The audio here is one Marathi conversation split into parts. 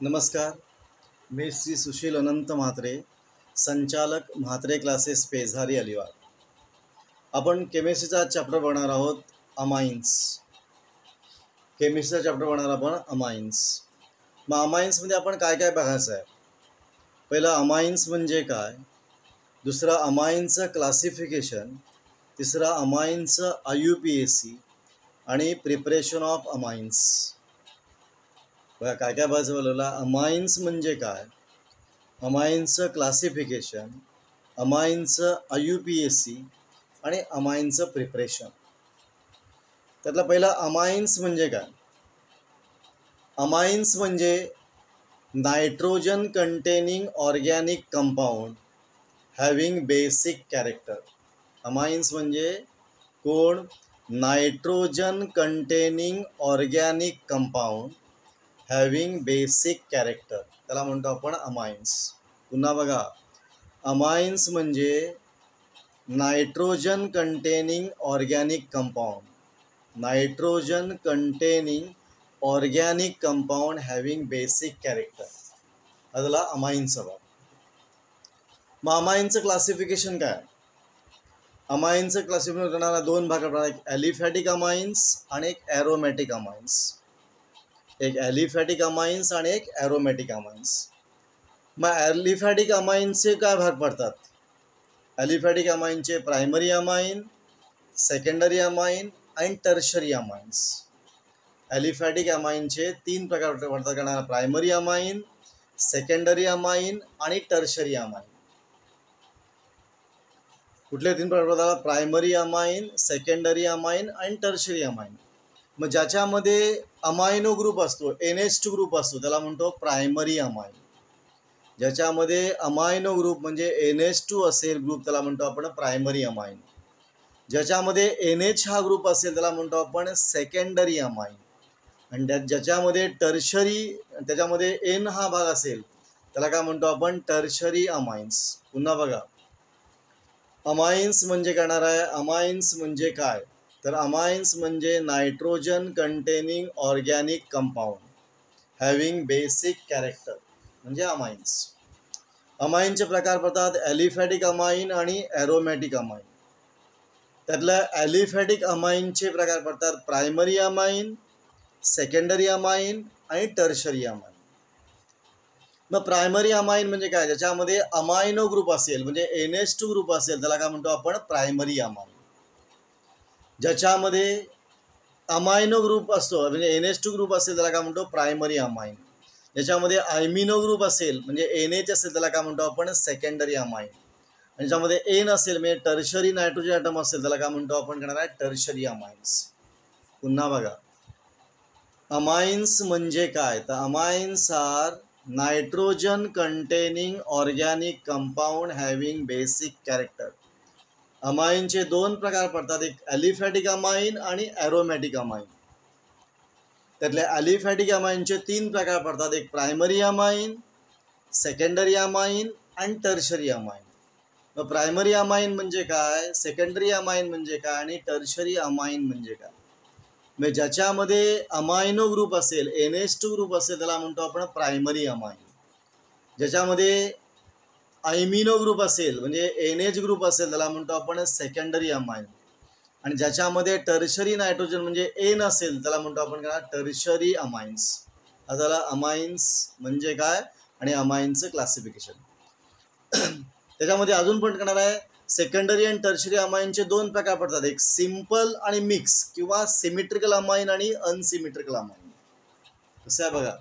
नमस्कार. मी श्री सुशील अनंत म्हात्रे, संचालक म्हात्रे क्लासेस पेझारी अलिबाग. आपण केमिस्ट्रीचा चॅप्टर बघणार आहोत अमाइन्स. केमिस्ट्रीचा चॅप्टर बघणार आपण अमाइन्स. मग अमाइन्समध्ये आपण काय काय बघायचं आहे? पहिलं अमाइन्स म्हणजे काय, दुसरं अमाइन्सचं क्लासिफिकेशन, तिसरं अमाइन्सचं IUPAC आणि प्रिपरेशन ऑफ अमाइन्स. बघा काय काय बघायचं बोलला. अमाइन्स म्हणजे काय, अमाइन्सचं क्लासिफिकेशन, अमाइन्सचं IUPAC आणि अमाइन्सचं प्रिपरेशन. त्यातला पहिला अमाइन्स म्हणजे काय. अमाइन्स म्हणजे nitrogen containing organic compound having basic character. Amines म्हणजे कोण, nitrogen containing organic compound having basic character, त्याला म्हणतो आपण अमाइन्स. पुन्हा बघा, अमाइन्स म्हणजे nitrogen containing organic compound, nitrogen containing organic compound having basic character, त्याला अमाइन्स हवा. मग अमाइन्सचं क्लासिफिकेशन काय. अमाइन्सचं क्लासिफिकेशन करणारा दोन भाग पडणार, एक ॲलिफॅटिक अमाइन्स आणि एक ॲरोमॅटिक अमाइन्स. एक ॲलिफॅटिक अमाइन्स आणि एक ॲरोमॅटिक अमाइन्स. मग ॲलिफॅटिक अमाइन्सचे काय भाग पडतात. ॲलिफॅटिक अमाइनचे प्रायमरी अमाइन, सेकंडरी अमाइन आणि टर्शरी अमाइन्स. ॲलिफॅटिक अमाइनचे तीन प्रकार पडतात करणारा, प्रायमरी अमाइन, सेकंडरी अमाइन आणि टर्शरी अमाइन. कुठले तीन प्रकार पडतात, प्रायमरी अमाइन, सेकंडरी अमाइन आणि टर्शरी अमाइन. मग ज्याच्यामध्ये अमायनो ग्रुप असतो, NH2 ग्रुप असतो, त्याला म्हणतो प्रायमरी अमाइन. ज्याच्यामध्ये अमायनो ग्रुप म्हणजे NH2 असेल ग्रुप, त्याला म्हणतो आपण प्रायमरी अमाइन. ज्याच्यामध्ये NH हा ग्रुप असेल त्याला म्हणतो आपण सेकंडरी अमाइन. आणि ज्याच्यामध्ये टर्शरी, त्याच्यामध्ये N हा भाग असेल त्याला काय म्हणतो आपण, टर्शरी अमाइन्स. पुन्हा बघा, अमाइन्स म्हणजे करणार आहे, अमाइन्स म्हणजे काय, तर अमाइन्स म्हणजे nitrogen containing organic compound having basic character म्हणजे अमाइन्स. अमाइनचे प्रकार पडतात ॲलिफॅटिक अमाइन आणि ॲरोमॅटिक अमाइन. त्यातलं ॲलिफॅटिक अमाइनचे प्रकार पडतात प्रायमरी अमाइन, सेकंडरी अमाइन आणि टर्शरी अमाइन. मग प्रायमरी अमाइन म्हणजे काय, ज्याच्यामध्ये अमायनो ग्रुप असेल म्हणजे NH2 ग्रुप असेल त्याला काय म्हणतो आपण प्रायमरी अमाइन. ज्याच्यामध्ये अमायनो ग्रुप असतो म्हणजे NH2 ग्रुप असेल त्याला काय म्हणतो प्रायमरी अमाइन. ज्याच्यामध्ये अमिनो ग्रुप असेल म्हणजे NH असेल त्याला काय म्हणतो आपण सेकंडरी अमाइन. आणि ज्यामध्ये N असेल म्हणजे टर्शरी नायट्रोजन ॲटम असेल त्याला काय म्हणतो आपण करणार आहे, टर्शरी अमाइन्स. पुन्हा बघा, अमाइन्स म्हणजे काय, तर amines are nitrogen containing organic compound having basic character. अमाइनचे दोन प्रकार पडतात, एक ॲलिफॅटिक अमाइन आणि ॲरोमॅटिक अमाइन. त्यातल्या ॲलिफॅटिक अमाइनचे तीन प्रकार पडतात, एक प्रायमरी अमाइन, सेकंडरी अमाइन आणि टर्शरी अमाइन. मग प्रायमरी अमाइन म्हणजे काय, सेकंडरी अमाइन म्हणजे काय आणि टर्शरी अमाइन म्हणजे काय. मग ज्याच्यामध्ये अमायनो ग्रुप असेल, NH2 ग्रुप असेल त्याला म्हणतो आपण प्रायमरी अमाइन. ज्याच्यामध्ये अमिनो ग्रुप असेल म्हणजे NH ग्रुप असेल त्याला म्हणतो आपण सेकंडरी अमाइन. आणि ज्याच्यामध्ये टर्शरी नायट्रोजन म्हणजे N असेल त्याला म्हणतो आपण काय, टर्शरी अमाइन्स. त्याला अमाइन्स म्हणजे काय आणि अमाइन्सचं क्लासिफिकेशन. त्याच्यामध्ये अजून पण करणार आहे, सेकंडरी आणि टर्शरी अमाइनचे दोन प्रकार पडतात, एक सिम्पल आणि मिक्स किंवा सिमेट्रिकल अमाइन आणि अनसिमेट्रिकल अमाइन. कसं आहे बघा,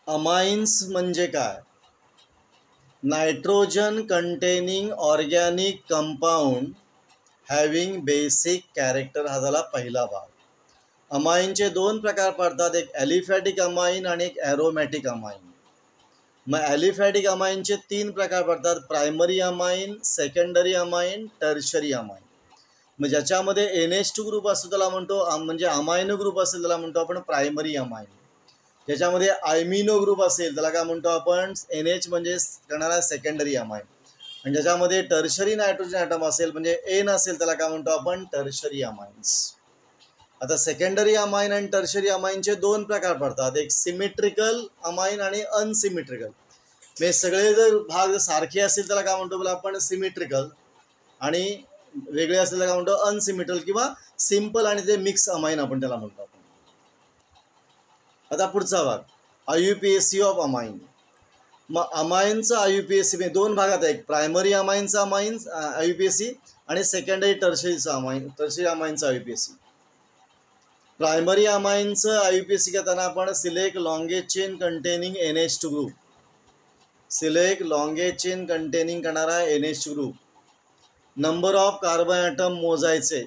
अमाइन्स म्हणजे काय, nitrogen containing organic compound having basic character, हा झाला पहिला भाग. अमाइनचे दोन प्रकार पडतात, एक ॲलिफॅटिक अमाइन आणि एक ॲरोमॅटिक अमाइन. मग ॲलिफॅटिक अमाइनचे तीन प्रकार पडतात, primary amine, secondary amine, tertiary amine. मग ज्याच्यामध्ये NH2 ग्रुप असतो त्याला म्हणतो म्हणजे अमायनो ग्रुप असेल त्याला म्हणतो आपण प्रायमरी अमाइन. ज्याच्यामध्ये अमिनो ग्रुप असेल त्याला काय म्हणतो आपण NH म्हणजे करणारा सेकंडरी अमाइन. आणि ज्याच्यामध्ये टर्शरी नायट्रोजन ॲटम असेल म्हणजे N असेल त्याला काय म्हणतो आपण टर्शरी अमाइन्स. आता सेकंडरी अमाइन आणि टर्शरी अमाइनचे दोन प्रकार पडतात, एक सिमेट्रिकल अमाइन आणि अनसिमेट्रिकल. म्हणजे सगळे जर भाग सारखे असतील त्याला काय म्हणतो बोला आपण सिमेट्रिकल, आणि वेगळे असतील त्याला काय म्हणतो अनसिमेट्रिकल किंवा सिंपल आणि ते मिक्स अमाइन आपण त्याला म्हणतो आपण. आता पुढचा भाग IUPAC ऑफ अमाइन. मग अमाइनचं IUPAC म्हणजे दोन भागात आहे, एक प्रायमरी अमाइनचा IUPAC आणि सेकंडरी टर्शरी अमाइनचा IUPAC. प्रायमरी अमाइनचं IUPAC करताना आपण select longest chain containing NH2 group, select longest chain containing करणारा NH2 group, number of carbon atom मोजायचे,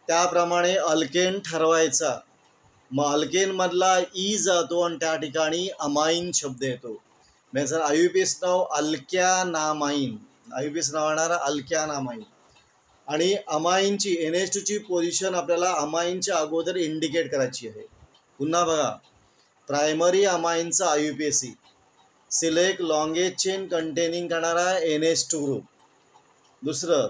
त्याप्रमाणे अल्केन ठरवायचा. मग अल्केनमधला ई जातो आणि त्या ठिकाणी अमाइन शब्द येतो. म्हणजे जर IUPAC नाव अल्क्यानामाइन, IUPAC नाव येणारा अल्क्यानामाइन. आणि अमाइनची NH2ची पोझिशन आपल्याला अमाइनच्या अगोदर इंडिकेट करायची आहे. पुन्हा बघा, प्रायमरी अमाइनचा IUPAC, select longest chain containing करणारा NH2 ग्रुप. दुसरं,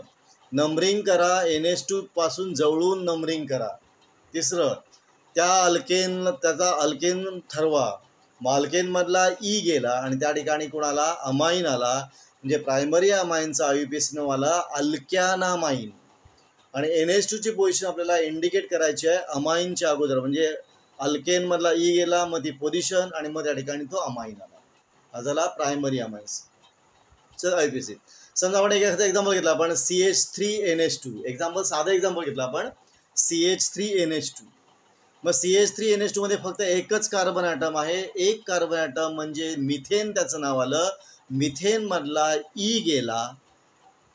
नंबरिंग करा, NH2 पासून जवळून नंबरिंग करा. तिसरं, त्याचा अल्केन ठरवा. मग अल्केनमधला ई गेला आणि त्या ठिकाणी कोणाला अमाइन आला, म्हणजे प्रायमरी अमाइनचा IUPAC नाव आला अल्क्यानामाइन. आणि NH2ची पोझिशन आपल्याला इंडिकेट करायची आहे अमाइनच्या अगोदर, म्हणजे अल्केनमधला ई गेला, मग ती पोझिशन, आणि मग त्या ठिकाणी तो अमाइन आला. हा झाला प्रायमरी अमाइन्स IUPAC. समजा आपण एक एक्झाम्पल घेतला, आपण CH3NH2, एक्झाम्पल साधं एक्झाम्पल घेतलं आपण CH3NH2. मग CH3NH2 मध्ये फक्त एकच कार्बन ॲटम आहे, एक कार्बन ॲटम म्हणजे मिथेन त्याचं नाव आलं. मिथेनमधला ई गेला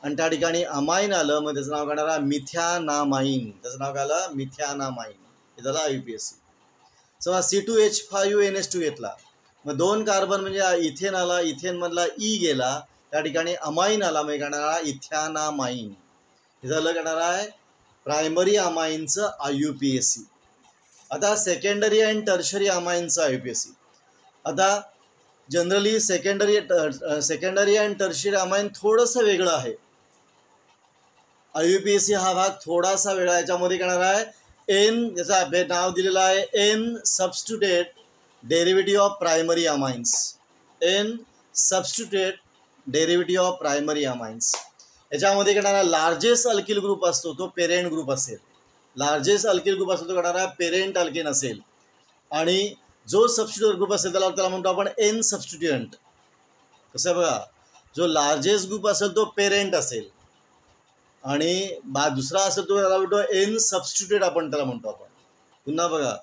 आणि त्या ठिकाणी अमाइन आलं, मग त्याचं नाव काढणारा मिथ्यानामाइन, त्याचं नाव काय आलं मिथ्यानामाइन. हे झालं IUPAC. समजा C2H5NH2 घेतला, मग दोन कार्बन म्हणजे इथेन आला, इथेनमधला ई गेला, त्या ठिकाणी अमाइन आला, मग काढणारा इथ्यानामाइन. हे झालं काढणारा आहे प्रायमरी अमाइनचं IUPAC. आता सेकंडरी आणि टर्शरी अमाइनचं IUPAC. आता जनरली सेकंडरी आणि टर्शरी अमाइन थोडंसं वेगळं आहे. IUPAC हा भाग थोडासा वेगळा, याच्यामध्ये करणार आहे N, याचं नाव दिलेलं आहे N substituted derivative of primary amines. N substituted derivative of primary amines. याच्यामध्ये करणारा लार्जेस्ट अल्किल ग्रुप असतो तो पेरेंट ग्रुप असेल, लार्जेस्ट अल्किल ग्रुप असतो तो करणारा पेरेंट अल्केन असेल. आणि जो सबस्टिट्यूट ग्रुप असेल त्याला म्हणतो आपण N सबस्टिट्युएंट. कसं बघा, जो लार्जेस्ट ग्रुप असेल तो पेरेंट असेल आणि दुसरा असेल तो त्याला म्हणतो N सबस्टिट्युएंट आपण त्याला म्हणतो आपण. पुन्हा बघा,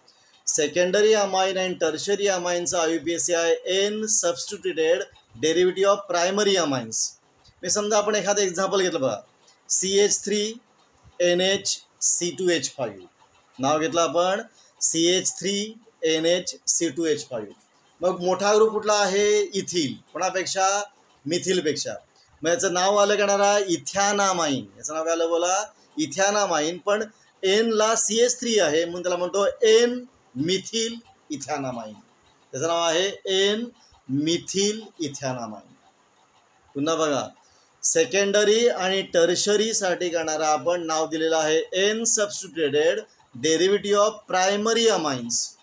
सेकंडरी अमाइन आणि टर्शरी अमाइनचा IUPAC आहे N substituted derivative of primary amines. मी समजा आपण एखादं एक्झाम्पल घेतलं बघा, CH3NHC2H5, नाव घेतलं आपण CH3NHC2H5. मग मोठा ग्रुप कुठला आहे इथिल, कोणापेक्षा मिथिलपेक्षा. मग याचं नाव आलं करणारा इथ्यानामाइन, याचं नाव काय आलं बोला इथ्यानामाइन. पण Nला CH3 आहे म्हणून त्याला म्हणतो N मिथिल इथ्यानामाइन. त्याचं नाव आहे N मिथिल इथ्यानामाइन. पुन्हा बघा, सेकंडरी आणि टर्शरीसाठी करणारा आपण नाव दिलेलं आहे N substituted derivative of primary amines.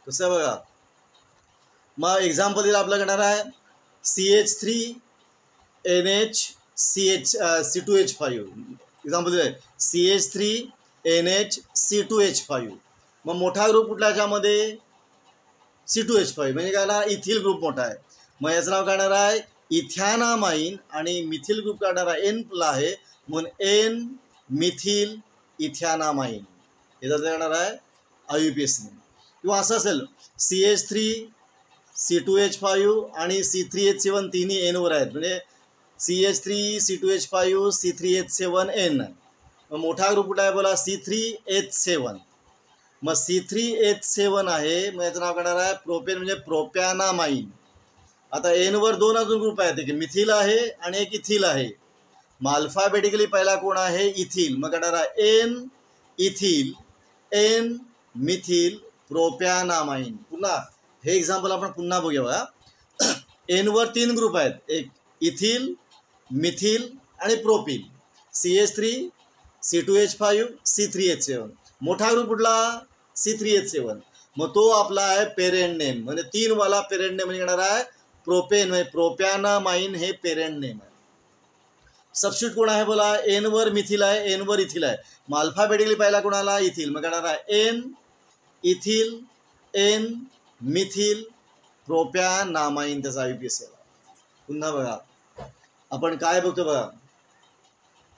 कसं बघा, मग एक्झाम्पल दिलं आपलं करणार आहे CH3NHC2H5. एक्झाम्पल दिलं आहे CH3NHC2H5. मग मोठा ग्रुप कुठला याच्यामध्ये C2H5, म्हणजे काय ना इथिल ग्रुप मोठा आहे. मग याचं नाव काढणार आहे इथ्यानामाइन आणि मिथिल ग्रुप काढणारा N ला आहे म्हणून N मिथिल इथ्यानामाइन. हे जर येणार आहे IUPAC. किंवा असं असेल CH3C2H5 आणि C3H7 तिन्ही N वर आहेत, म्हणजे CH3C2H5 C3H7N. मग मोठा ग्रुप कुठला आहे बोला C3H7. मग C3H7 आहे, मग याचं नाव काढणार आहे प्रोपेन म्हणजे प्रोपॅनामाइन. आता N वर दोन अजून ग्रुप आहेत, एक मिथिल आहे आणि एक इथिल आहे. मग अल्फाबेटिकली पहिला कोण आहे इथिल, मग काढणार आहे N इथिल, N मिथिल, प्रोपॅनामाइन. पुन्हा हे एक्झाम्पल आपण पुन्हा बघूया बघा. N वर तीन ग्रुप आहेत, एक इथिल, मिथिल आणि प्रोपिल. CH3, C2H5, C3H7. मोठा ग्रुप कुठला C3H7, मग तो आपला आहे पेरेंट नेम, म्हणजे 3 वाला पेरेंट नेम म्हणजे येणार आहे प्रोपेन, म्हणजे प्रोपॅनामाइन हे पेरेंट नेम आहे. सबस्टिट्यूट कोण आहे बोला, एन वर मिथिल आहे, एन वर इथिल आहे, मग अल्फाबेटिकली पहिला कोणाला इथिल, मग येणार आहे एन इथिल एन मिथिल प्रोपॅनामाइन, त्याचा IUPAC. पुन्हा बघा आपण काय बघतो बघा,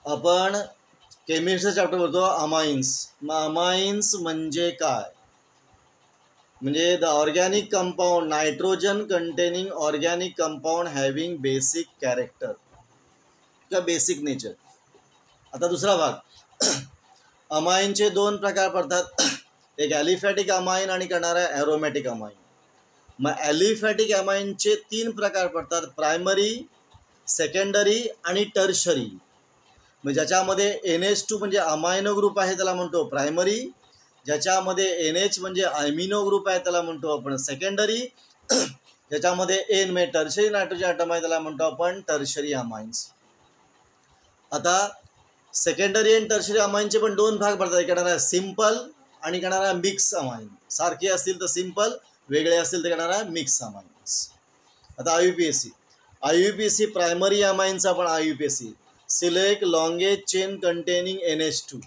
आपण केमिस्ट्री चॅप्टर बघतो अमाइन्स. मग अमाइन्स म्हणजे काय, म्हणजे the organic compound nitrogen containing organic compound having basic character किंवा बेसिक नेचर. आता दुसरा भाग, अमाइनचे 2 प्रकार पडतात, एक ॲलिफॅटिक अमाइन आणि करणार आहे ॲरोमॅटिक अमाइन. मग ॲलिफॅटिक अमाइनचे 3 प्रकार पडतात, प्रायमरी, सेकंडरी आणि टर्शरी. मग ज्याच्यामध्ये NH2 म्हणजे अमायनो ग्रुप आहे त्याला म्हणतो प्रायमरी, ज्याच्यामध्ये NH म्हणजे अमिनो ग्रुप आहे त्याला म्हणतो आपण सेकंडरी, ज्याच्यामध्ये N म्हणजे टर्शरी नायट्रोजन ॲटम आहे त्याला म्हणतो आपण टर्शरी अमाइन्स. आता सेकंडरी आणि टर्शरी अमाइनचे पण 2 भाग पडतात, एक येणार आहे सिम्पल आणि येणार आहे मिक्स अमाइन. सारखे असतील तर सिम्पल, वेगळे असतील तर येणार आहे मिक्स अमाइन्स. आता IUPAC प्रायमरी अमाइनचा पण IUPAC. Select longest chain containing NH2,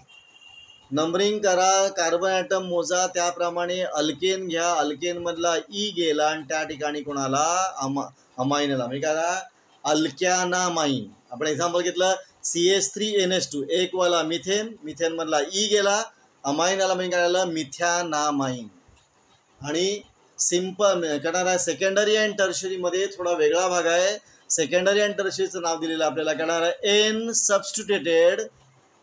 numbering करा, कार्बन ॲटम मोजा, त्याप्रमाणे अल्केन घ्या, अल्केनमधला ई गेला आणि त्या ठिकाणी कोणाला अमाइनला म्हणजे काय अल्कॅनामाइन. आपण एक्झाम्पल घेतलं CH3NH2, एक वाला मिथेन, मिथेनमधला ई गेला, अमाइनला म्हणजे काय झालं मिथॅनामाइन. आणि सिम्पल करणार आहे सेकंडरी अँड टर्शरीमध्ये थोडा वेगळा भाग आहे. सेकंडरी अँड टर्शरीचं नाव दिलेलं आपल्याला करणार आहे N substituted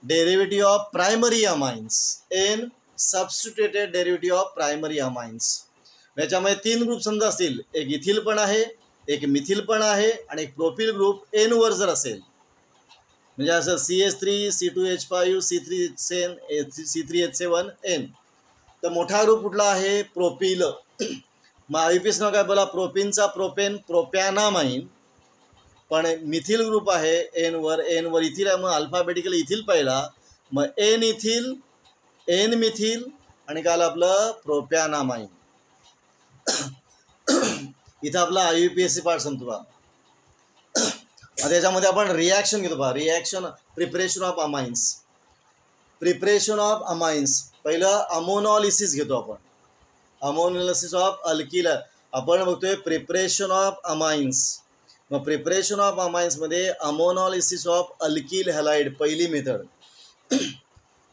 derivative of primary amines, N substituted derivative of primary amines. याच्यामध्ये 3 ग्रुप समजा असतील, एक इथिल पण आहे, एक मिथिल पण आहे आणि एक प्रोपिल ग्रुप एन वर जर असेल, म्हणजे असं CH3 C2H5 C3H7 N, तर मोठा ग्रुप कुठला आहे प्रोपिल. मग IUPAC नाव काय बोला, प्रोपिनचा प्रोपेन प्रोपॅनामाइन, पण मिथिल ग्रुप आहे एन वर इथिल आहे, मग अल्फाबेटिकली इथिल पहिला, मग एन इथिल एन मिथिल आणि काय आपलं प्रोपॅनामाइन. इथं आपला IUPAC पार्ट संपतो बा. आता याच्यामध्ये आपण रिॲक्शन घेतो बा, reaction preparation of amines. Preparation of amines पहिलं अमोनॉलिसिस घेतो आपण, अमोनॉलिसिस ऑफ अल्किल. आपण बघतोय प्रिपरेशन ऑफ अमाइन्स. मग प्रिपरेशन ऑफ अमाइन्समध्ये अमोनॉलिसिस ऑफ अल्किल हॅलाइड पहिली method,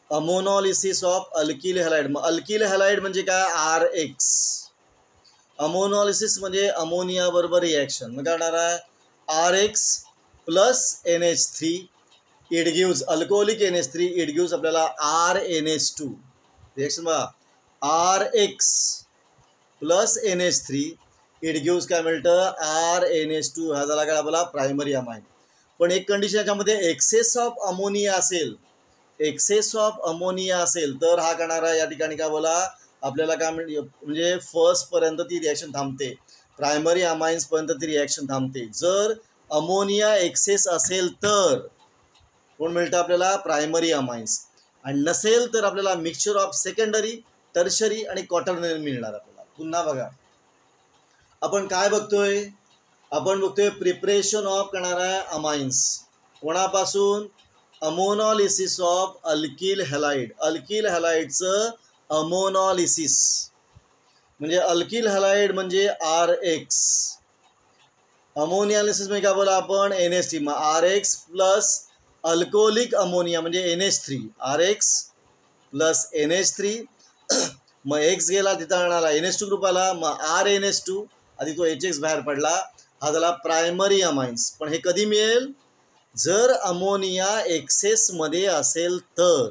ammonolysis of alkyl halide. मग अल्किल हॅलाइड म्हणजे काय RX, अमोनॉलिसिस म्हणजे अमोनिया बरोबर रिॲक्शन. मग काय होणार आहे RX plus NH3, it gives alcoholic NH3, it gives आपल्याला RNH2. रिॲक्शन बघा RX plus NH3, it gives काय मिळतं RNH2. हा झाला काय आपला प्रायमरी अमाइन. पण एक कंडिशन याच्यामध्ये एक्सेस ऑफ अमोनिया असेल, एक्सेस ऑफ अमोनिया असेल तर हा करणारा या ठिकाणी काय बोला आपल्याला काय म्हणजे फर्स्टपर्यंत ती रिॲक्शन थांबते, प्रायमरी अमाइन्सपर्यंत ती रिॲक्शन थांबते. जर अमोनिया एक्सेस असेल तर कोण मिळतं आपल्याला प्रायमरी अमाइन्स, आणि नसेल तर आपल्याला मिक्सचर ऑफ सेकंडरी टर्शरी आणि क्वाटर्नरी मिळणार आपल्याला. पुन्हा बघा आपण काय बघतोय, आपण बघतोय प्रिपरेशन ऑफ करणारा अमाइन्स कोणापासून, ammonolysis of alkyl halide. Alkyl हॅलाइडचं अमोनॉलिसिस म्हणजे अल्किल हॅलाइड म्हणजे RX, अमोनियालिसिस म्हणजे काय बोला आपण NH3. मग RX प्लस अल्कोहोलिक अमोनिया म्हणजे NH3, RX प्लस NH3. मग X गेला तिथं आणला NH2 ग्रुप आला, मग RNH2 आधी तो HX बाहेर पडला, हा झाला प्रायमरी अमाइन्स. पण हे कधी मिळेल जर अमोनिया एक्सेसमध्ये असेल तर,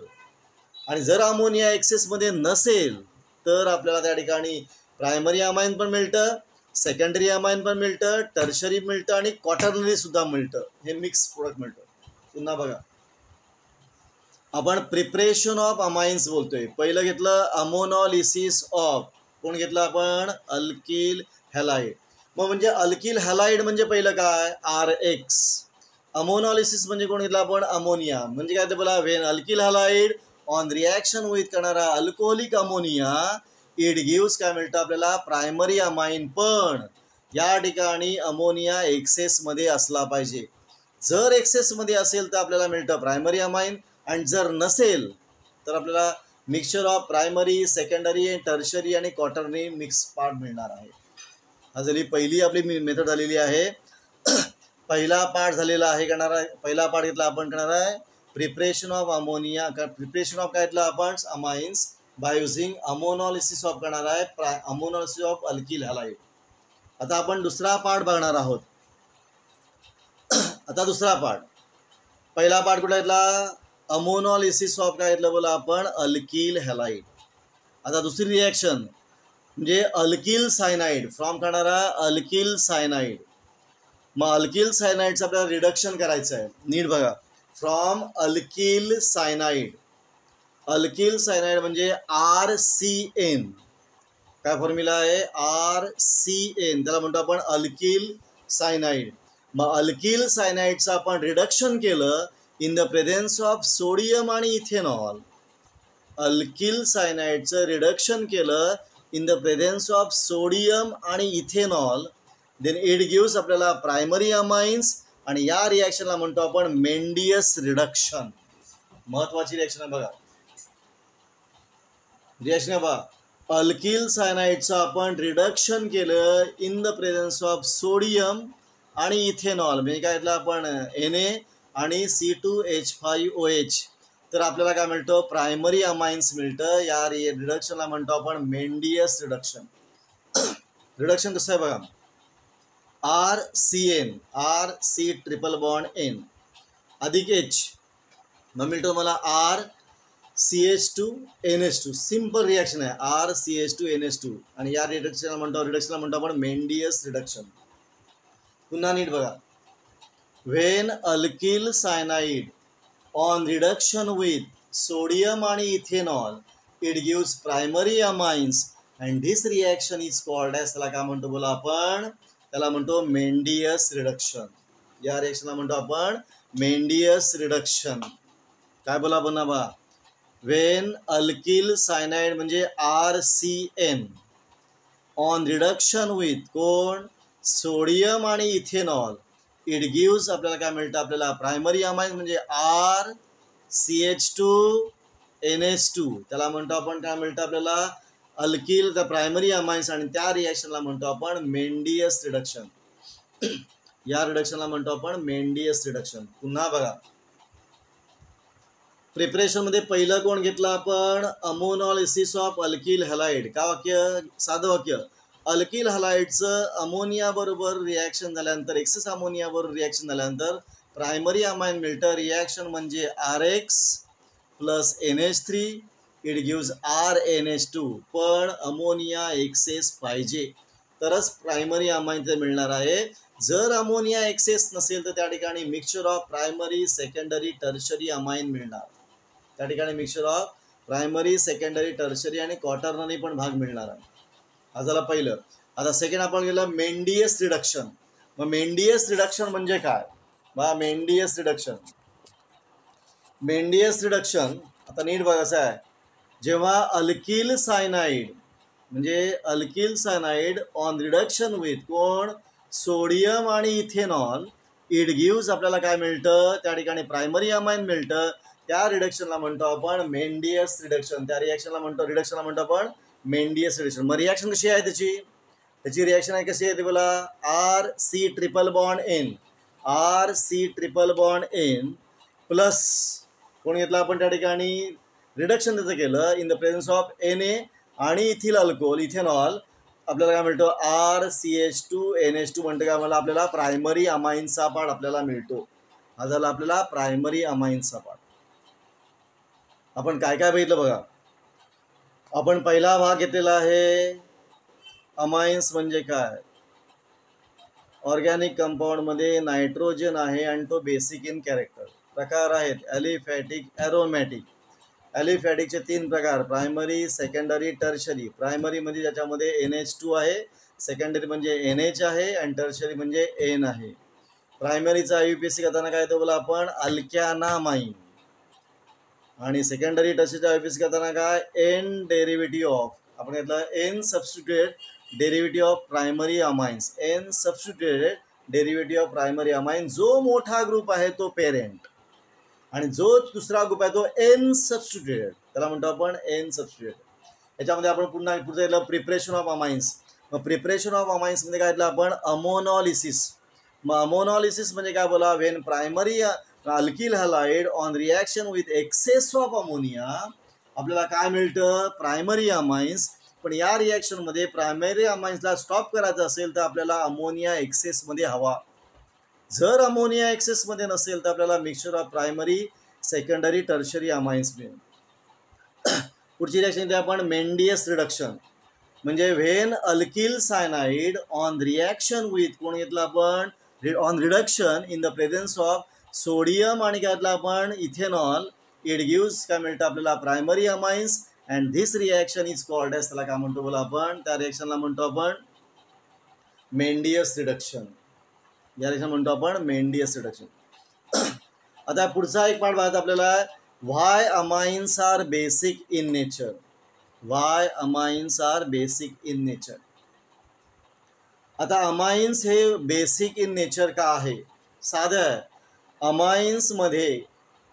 आणि जर अमोनिया एक्सेसमध्ये नसेल तर आपल्याला त्या ठिकाणी प्रायमरी अमाइन पण मिळतं, सेकंडरी अमाइन पण मिळतं, टर्शरी मिळतं आणि क्वाटर्नरी सुद्धा मिळतं, हे मिक्स प्रोडक्ट मिळतं. पुन्हा बघा आपण प्रिपरेशन ऑफ अमाइन्स बोलतोय. पहिलं घेतलं अमोनॉलिसिस ऑफ, कोण घेतलं आपण अल्किल हॅलाइड. मग म्हणजे अल्किल हॅलाइड म्हणजे पहिलं काय RX, अमोनॉलिसिस म्हणजे कोण घेतलं आपण अमोनिया. म्हणजे काय ते बोला when alkyl halide on reaction with करणारा अल्कोहोलिक अमोनिया इट गिव्स काय मिळतं आपल्याला प्रायमरी अमाइन. पण या ठिकाणी अमोनिया एक्सेसमध्ये असला पाहिजे. जर एक्सेसमध्ये असेल तर आपल्याला मिळतं प्रायमरी अमाइन, आणि जर नसेल तर आपल्याला mixture of primary, secondary, tertiary आणि क्वार्टरनी मिक्स पार्ट मिळणार आहे. हा झाली पहिली आपली मेथड झालेली आहे. पहिला पार्ट झालेला आहे करणार आहे. पहिला पार्ट घेतला आपण करणार आहे preparation of ammonia. Preparation of काय घेतलं आपण अमाइन्स बाय युझिंग अमोनॉलिसिस ऑफ करणार आहे अमोनॉलिसिस ऑफ अल्किल हॅलाइड. आता आपण दुसरा पार्ट बघणार आहोत. आता दुसरा पार्ट. पहिला पार्ट कुठला घेतला अमोनॉलिसिस ऑफ काय घेतलं बोला आपण अल्किल हॅलाइड. आता दुसरी रिॲक्शन म्हणजे अल्किल सायनाइड फ्रॉम करणारा अल्किल सायनाइड. मग अल्किल सायनाइडचं आपल्याला रिडक्शन करायचं आहे. नीट बघा. From alkyl cyanide. Alkyl cyanide म्हणजे RCN. काय फॉर्म्युला आहे RCN. त्याला म्हणतो आपण अल्किल सायनाइड. मग अल्किल सायनाइडचं आपण रिडक्शन केलं in the presence of sodium आणि इथेनॉल. अल्किल सायनाइडचं रिडक्शन केलं in the presence of sodium आणि इथेनॉल. देन इट गिव्स आपल्याला प्रायमरी अमाइन्स, आणि या रिॲक्शनला म्हणतो आपण मेंडियस रिडक्शन. महत्वाची रिॲक्शन आहे बघा. रिॲक्शन आहे बघा. अल्किल सायनाइडचं आपण रिडक्शन केलं in the presence of sodium आणि इथेनॉल, म्हणजे काय घेतलं आपण Na आणि C2H5OH. तर आपल्याला काय मिळतं प्रायमरी अमाइन्स मिळतं. या रिडक्शनला म्हणतो आपण मेंडियस रिडक्शन. रिडक्शन कसं आहे बघा. RCN RC triple bond N अधिक H, मग मिळतो मला RCH2NH2. सिंपल रिॲक्शन आहे RCH2NH2. आणि या रिडक्शनला म्हणतो आपण मेंडियस रिडक्शन. पुन्हा नीट बघा. When alkyl cyanide on reduction with sodium आणि ethanol it gives primary amines and this reaction is called as. त्याला काय म्हणतो बोला आपण, त्याला म्हणतो मेंडियस रिडक्शन. या रिॲक्शनला म्हणतो आपण मेंडियस रिडक्शन. काय बोला आपण ना बा. व्हेन अल्किल सायनाइड म्हणजे RCN ऑन रिडक्शन विथ कोण सोडियम आणि इथेनॉल इट गिव्स आपल्याला काय मिळतं आपल्याला प्रायमरी अमाइन म्हणजे RCH2NH2. त्याला म्हणतो आपण काय मिळतं आपल्याला अल्किल द प्रायमरी अमाइन्स, आणि त्या रिॲक्शनला म्हणतो आपण मेंडियस रिडक्शन. या रिडक्शनला म्हणतो आपण मेंडियस रिडक्शन. पुन्हा बघा. प्रिपरेशनमध्ये पहिलं कोण घेतलं आपण अमोनॉलिसिस ऑफ अल्किल हॅलाइड. का वाक्य साधं वाक्य. अल्किल हॅलाइडचं अमोनिया बरोबर रिॲक्शन झाल्यानंतर एक्सेस अमोनिया बरोबर रिॲक्शन झाल्यानंतर प्रायमरी अमाइन मिळतं. रिॲक्शन म्हणजे RX plus NH3 it gives RNH2. पण अमोनिया एक्सेस पाहिजे तरच प्रायमरी अमाइन ते मिळणार आहे. जर अमोनिया एक्सेस नसेल तर त्या ठिकाणी mixture of primary, secondary, tertiary amine मिळणार. त्या ठिकाणी mixture of primary, secondary, tertiary आणि क्वार्टरनरी पण भाग मिळणार आहे. हा झाला पहिलं. आता सेकंड आपण गेलं मेंडियस रिडक्शन. मग मेंडियस रिडक्शन म्हणजे काय बा. मेंडियस रिडक्शन आता नीट बघायचं आहे. जेव्हा अल्किल सायनाइड म्हणजे alkyl cyanide on reduction with कोण सोडियम आणि इथेनॉल इट गिव्स आपल्याला काय मिळतं त्या ठिकाणी प्रायमरी अमाइन मिळतं. त्या रिडक्शनला म्हणतो आपण मेंडियस रिडक्शन. त्या रिॲक्शनला म्हणतो आपण मेंडियस रिडक्शन. मग रिॲक्शन कशी आहे त्याची रिॲक्शन आहे कशी आहे ते बोला. RC triple bond N plus कोण घेतला आपण त्या ठिकाणी रिडक्शन त्याचं केलं in the presence of Na आणि इथिल अल्कोहोल इथेनॉल. आपल्याला काय मिळतो RCH2NH2 म्हणतो का मला आपल्याला प्रायमरी अमाइन्सचा पार्ट आपल्याला मिळतो. हा झाला आपल्याला प्रायमरी अमाइन्सचा पार्ट. आपण काय काय बघितलं बघा. आपण पहिला भाग घेतलेला आहे अमाइन्स म्हणजे काय. ऑर्गॅनिक कंपाऊंडमध्ये नायट्रोजन आहे आणि तो बेसिक इन कॅरेक्टर. प्रकार आहेत ॲलिफॅटिक, ॲरोमॅटिक. ॲलिफॅटिकचे 3 प्रकार प्रायमरी, सेकंडरी, टर्शरी. प्रायमरीमध्ये ज्याच्यामध्ये NH2 आहे, सेकंडरी म्हणजे NH आहे आणि टर्शरी म्हणजे N आहे. प्रायमरीचा IUPAC करताना काय तो बोला आपण अल्कॅनामाइन. आणि सेकंडरी टर्शियरी आयपीएस करताना काय एन डेरिव्हेटिव्ह ऑफ आपण घेतलं N substituted derivative of primary amines N substituted derivative of primary amine जो मोठा ग्रुप आहे तो पेरेंट आणि जो दुसरा ग्रुप आहे तो एन सबस्टिट्युटेड त्याला म्हणतो आपण एन सबस्टिट्युटेड. याच्यामध्ये आपण पुन्हा पुढचं घेतलं प्रिपरेशन ऑफ अमाइन्स. मग प्रिपरेशन ऑफ अमाइन्समध्ये काय घेतलं आपण अमोनॉलिसिस. मग अमोनॉलिसिस म्हणजे काय बोला when primary alkyl halide on reaction with access of ammonia आपल्याला काय मिळतं प्रायमरी अमाइन्स. पण या रिॲक्शनमध्ये प्रायमरी अमाइन्सला स्टॉप करायचं असेल तर आपल्याला अमोनिया एक्सेसमध्ये हवा. जर अमोनिया एक्सेसमध्ये नसेल तर आपल्याला mixture of primary secondary tertiary amines मिळेल. पुढची रिॲक्शन ते आपण मेंडियस रिडक्शन म्हणजे when alkyl cyanide on reaction with कोण घेतलं आपण on reduction in the presence of sodium आणि काय घेतलं आपण इथेनॉल इट गिव्स काय मिळतं आपल्याला primary amines and this reaction is called as त्याला काय म्हणतो बोला आपण त्या रिॲक्शनला म्हणतो आपण मेंडियस रिडक्शन. या रिॲक्शन म्हणतो आपण मेंडियस रिडक्शन. आता पुढचा एक पार्ट बघायचा आपल्याला why amines are basic in nature. Why amines are basic in nature. आता अमाइन्स हे बेसिक इन नेचर का आहे साधं आहे. अमाइन्समध्ये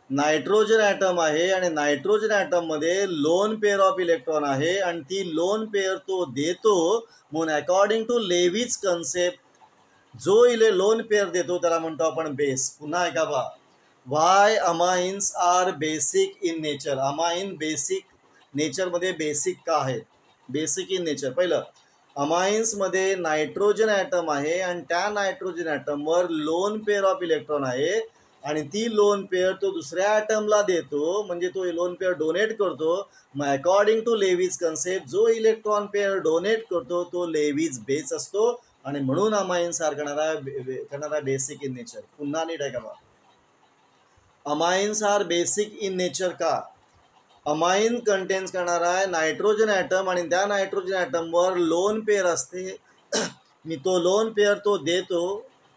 नायट्रोजन ॲटम आहे आणि नायट्रोजन ॲटममध्ये लोन पेअर ऑफ इलेक्ट्रॉन आहे आणि ती लोन पेअर तो देतो म्हणून अकॉर्डिंग टू लेव्हिज कन्सेप्ट जो लोन पेअर देतो त्याला म्हणतो आपण बेस. पुन्हा ऐका बा why amines are basic in nature. Amine basic नेचरमध्ये बेसिक का आहेत बेसिक इन नेचर. पहिलं अमाइन्समध्ये नायट्रोजन ॲटम आहे आणि त्या नायट्रोजन ॲटमवर लोन पेअर ऑफ इलेक्ट्रॉन आहे आणि ती लोन पेअर तो दुसऱ्या ॲटमला देतो म्हणजे तो लोन पेअर डोनेट करतो. मग अकॉर्डिंग टू लेव्हिज कन्सेप्ट जो इलेक्ट्रॉन पेअर डोनेट करतो तो लेव्हिज बेस असतो आणि म्हणून अमाइन्स आर करणारा बेसिक इन नेचर. पुन्हा नीट आहे का बा amines are basic in nature का अमाइन कंटेन्स करणारा आहे नायट्रोजन ॲटम आणि त्या नायट्रोजन ॲटमवर लोन पेअर असते मी तो लोन पेअर तो देतो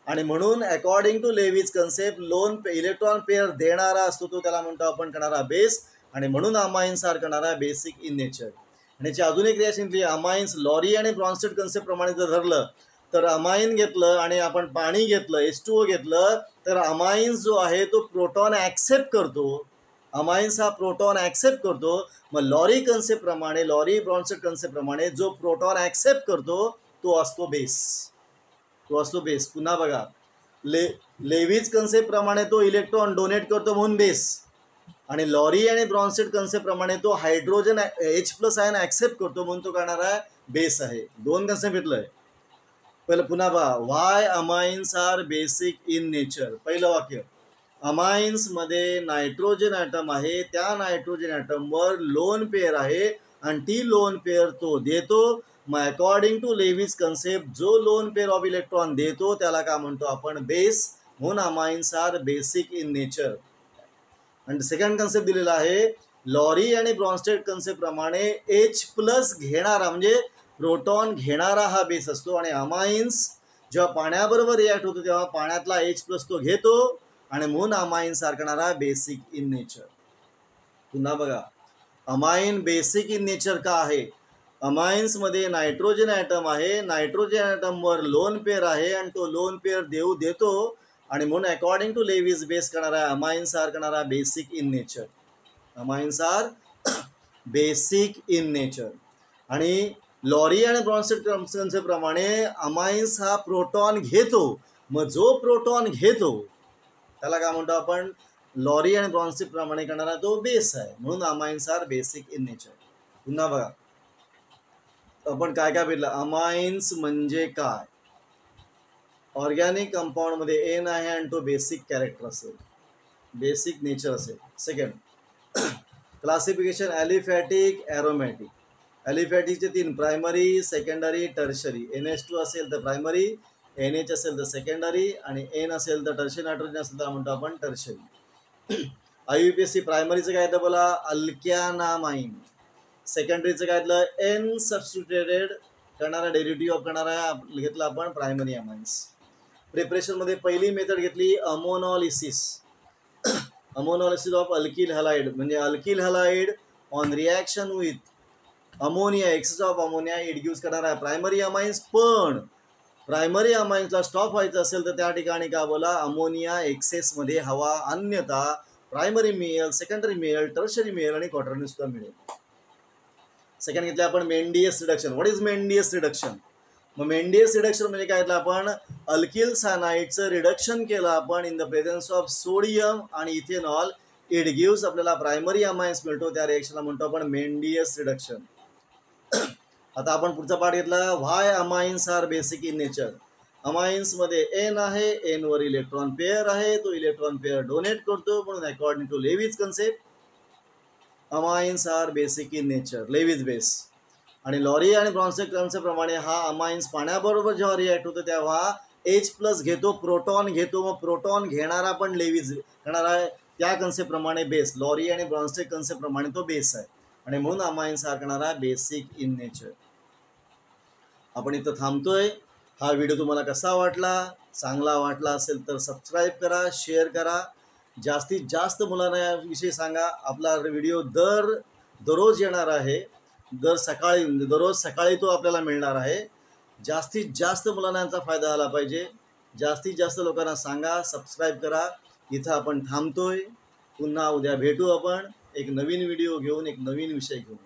आणि म्हणून according to Lewis concept lone electron pair देणारा असतो तो त्याला म्हणतो आपण करणारा बेस आणि म्हणून अमाइन्स आर करणारा बेसिक इन नेचर. आणि याची अजून एक रिॲक्शन दिली अमाइन्स लॉरी आणि ब्रॉन्स्टेड कन्सेप्ट प्रमाणे जर धरलं तर अमाइन घेतलं आणि आपण पाणी घेतलं H2O घेतलं तर अमाइन्स जो आहे तो प्रोटॉन ॲक्सेप्ट करतो. अमाइन्स हा प्रोटॉन ॲक्सेप्ट करतो. मग लॉरी कन्सेप्ट प्रमाणे लॉरी ब्रॉन्स्टेड कन्सेप्ट प्रमाणे जो प्रोटॉन ॲक्सेप्ट करतो तो असतो बेस. तो असतो बेस. पुन्हा बघा लेव्हिज कन्सेप्ट प्रमाणे तो इलेक्ट्रॉन डोनेट करतो म्हणून बेस आणि लॉरी आणि ब्रॉन्स्टेड कन्सेप्ट प्रमाणे तो हायड्रोजन H+ आयन ॲक्सेप्ट करतो म्हणून तो करणारा बेस आहे. दोन कन्सेप्ट घेतलं आहे. पहिलं पुन्हा पहा why amines are basic in nature. पहिलं वाक्य अमाइन्समध्ये नायट्रोजन ॲटम आहे त्या नायट्रोजन ॲटमवर लोन पेअर आहे आणि ती लोन पेअर तो देतो. मग अकॉर्डिंग टू लेव्हिज कन्सेप्ट जो लोन पेअर ऑफ इलेक्ट्रॉन देतो त्याला काय म्हणतो आपण बेस म्हणून amines are basic in nature. आणि सेकंड कन्सेप्ट दिलेला आहे लॉरी आणि ब्रॉन्स्टेड कन्सेप्ट प्रमाणे H+ घेणारा म्हणजे प्रोटॉन घेणारा हा बेस असतो आणि अमाइन्स जेव्हा पाण्याबरोबर रिॲक्ट होतो तेव्हा पाण्यातला H+ तो घेतो आणि म्हणून अमाइन सार करणारा बेसिक इन नेचर. पुन्हा बघा अमाइन बेसिक इन नेचर का आहे अमाइन्समध्ये नायट्रोजन ॲटम आहे नायट्रोजन ॲटमवर लोन पेअर आहे आणि तो लोन पेअर देतो आणि म्हणून अकॉर्डिंग टू लेव्हिज बेस करणारा अमाइन्स आर करणारा basic in nature. Amines are basic in nature. आणि लॉरी आणि ब्रॉन्स्टेड कन्सेप्ट प्रमाणे अमाइन्स हा प्रोटॉन घेतो. मग जो प्रोटॉन घेतो त्याला काय म्हणतो आपण लॉरी आणि ब्रॉन्स्टेड प्रमाणे करणारा तो बेस आहे म्हणून amines are basic in nature. पुन्हा बघा आपण काय काय भेटलं अमाइन्स म्हणजे काय ऑर्गॅनिक कंपाऊंडमध्ये एन आहे आणि तो बेसिक कॅरेक्टर असेल बेसिक नेचर असेल. Second classification aliphatic aromatic. ॲलिफॅटिकचे 3 प्रायमरी सेकंडरी टर्शरी. NH2 असेल तर प्रायमरी NH असेल तर सेकंडरी आणि N असेल तर टर्शरी नायट्रोजन असेल तर म्हणतो आपण टर्शरी. IUPAC प्रायमरीचं काय येतं बोला अल्कॅनामाइन. सेकंडरीचं काय येतलं N सबस्टिट्युटेड करणारा डेरिव्हेटिव्ह ऑफ करणारा घेतला आपण प्रायमरी अमाइन्स. प्रिपरेशनमध्ये पहिली मेथड घेतली ammonolysis. Ammonolysis of alkyl halide म्हणजे alkyl halide on reaction with ammonia, excess of ammonia it gives करणार आहे प्रायमरी अमाइन्स. पण प्रायमरी अमाइन्सला स्टॉप व्हायचं असेल तर त्या ठिकाणी का बोला अमोनिया एक्सेसमध्ये हवा, अन्यथा प्रायमरी मिळेल, सेकंडरी मिळेल, टर्शरी मिळेल आणि क्वार्टरली सुद्धा मिळेल. सेकंड घेतलं आपण Mendius reduction. What is Mendius reduction? मग मेंडियस रिडक्शन म्हणजे काय, आपण अल्किल सायनाइडचं रिडक्शन केलं आपण in the presence of sodium आणि इथेनॉल, इट गिव्स आपल्याला प्रायमरी अमाइन्स मिळतो. त्या रिएक्शनला म्हणतो आपण मेंडियस रिडक्शन. आता आपण पुढचा पार्ट घेतला, why amines are basic in nature. अमाइन्समध्ये एन आहे, एन वर इलेक्ट्रॉन पेअर आहे, तो इलेक्ट्रॉन पेअर डोनेट करतो, म्हणून according to Lewis concept amines are basic in nature, Lewis base. आणि लॉरी आणि ब्रॉन्स्टेड कन्सेप्टप्रमाणे हा अमाइन्स पाण्याबरोबर जेव्हा रिॲक्ट होतो तेव्हा H+ घेतो, प्रोटॉन घेतो, मग प्रोटॉन घेणारा पण लेविज करणार आहे. त्या कन्सेप्टप्रमाणे बेस, लॉरी आणि ब्रॉन्स्टेड कन्सेप्टप्रमाणे तो बेस आहे आणि म्हणून अमाइन्स हा करणारा बेसिक इन नेचर. आपण इथं थांबतोय. हा व्हिडिओ तुम्हाला कसा वाटला? चांगला वाटला असेल तर सबस्क्राईब करा, शेअर करा, जास्तीत जास्त मुलांना याविषयी सांगा. आपला व्हिडिओ दररोज येणार आहे, दररोज सकाळी तो आपल्याला मिळणार आहे. जास्तीत जास्त मुलांना यांचा फायदा झाला पाहिजे. जास्तीत जास्त लोकांना सांगा, सबस्क्राईब करा. इथं आपण थांबतोय. पुन्हा उद्या भेटू आपण एक नवीन व्हिडिओ घेऊन, एक नवीन विषय घेऊन.